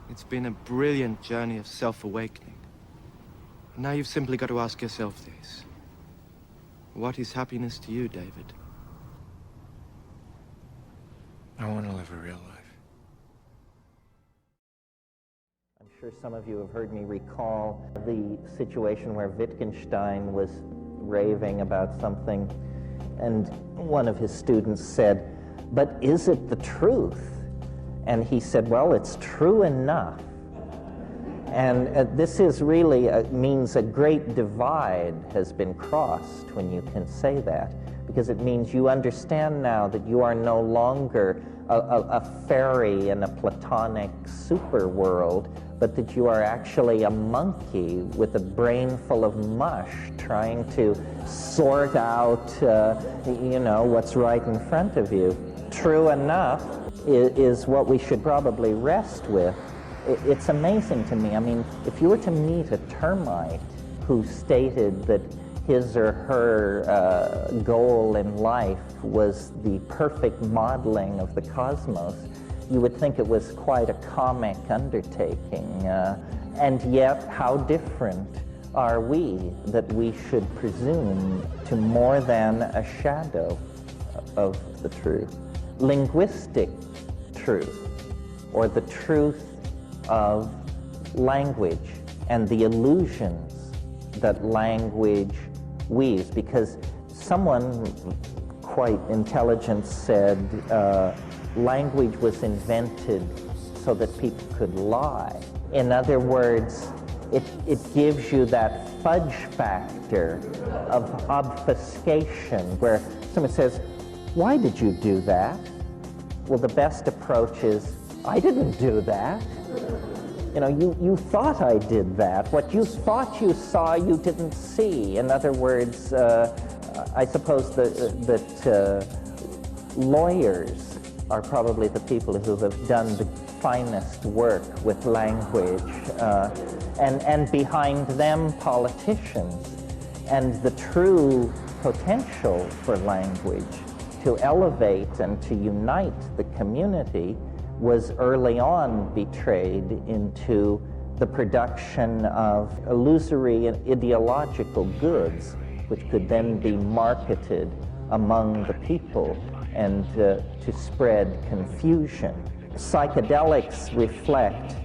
It's been a brilliant journey of self-awakening. Now you've simply got to ask yourself this. What is happiness to you, David? I want to live a real life. I'm sure some of you have heard me recall the situation where Wittgenstein was raving about something, and one of his students said, "But is it the truth?" And he said, "Well, it's true enough." And this is really means a great divide has been crossed when you can say that, because it means you understand now that you are no longer a fairy in a Platonic super world, but that you are actually a monkey with a brain full of mush trying to sort out, what's right in front of you. True enough is what we should probably rest with. It's amazing to me. I mean, if you were to meet a termite who stated that his or her goal in life was the perfect modeling of the cosmos, you would think it was quite a comic undertaking. And yet, how different are we that we should presume to more than a shadow of the truth? Linguistic truth, or the truth of language and the illusions that language weaves. Because someone quite intelligent said language was invented so that people could lie. In other words, it gives you that fudge factor of obfuscation where someone says, "Why did you do that?" Well, the best approach is, "I didn't do that. You thought I did that. What you thought you saw, you didn't see." In other words, I suppose that lawyers are probably the people who have done the finest work with language, and behind them, politicians. And the true potential for language to elevate and to unite the community was early on betrayed into the production of illusory and ideological goods, which could then be marketed among the people and to spread confusion. Psychedelics reflect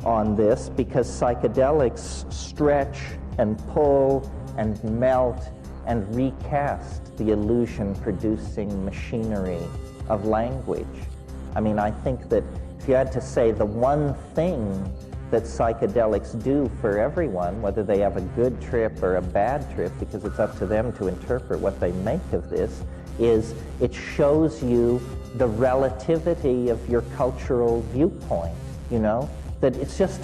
on this because psychedelics stretch and pull and melt and recast the illusion-producing machinery of language. I mean, I think that if you had to say the one thing that psychedelics do for everyone, whether they have a good trip or a bad trip, because it's up to them to interpret what they make of this, is it shows you the relativity of your cultural viewpoint, that it's just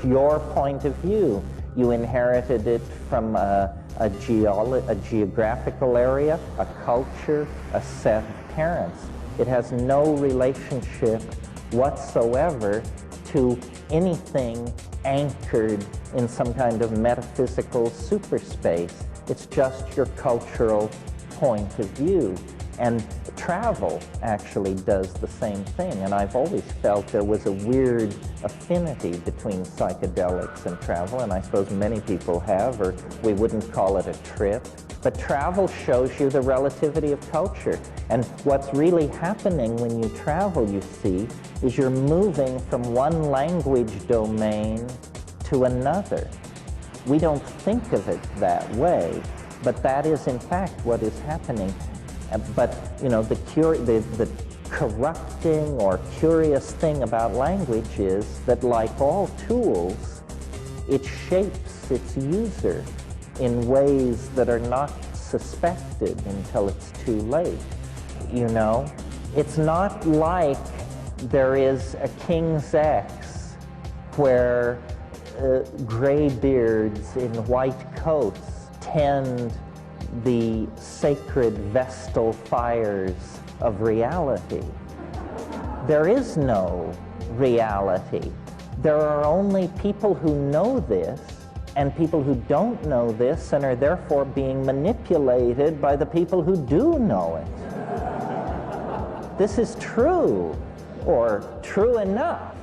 your point of view. You inherited it from a geographical area, a culture, a set of parents. It has no relationship whatsoever to anything anchored in some kind of metaphysical superspace. It's just your cultural point of view. And travel actually does the same thing. And I've always felt there was a weird affinity between psychedelics and travel, and I suppose many people have, or we wouldn't call it a trip. But travel shows you the relativity of culture. And what's really happening when you travel, you see, is you're moving from one language domain to another. We don't think of it that way, but that is in fact what is happening. But the corrupting or curious thing about language is that, like all tools, it shapes its user in ways that are not suspected until it's too late. It's not like there is a King's X where graybeards in white coats tend the sacred vestal fires of reality. There is no reality. There are only people who know this and people who don't know this and are therefore being manipulated by the people who do know it. This is true, or true enough.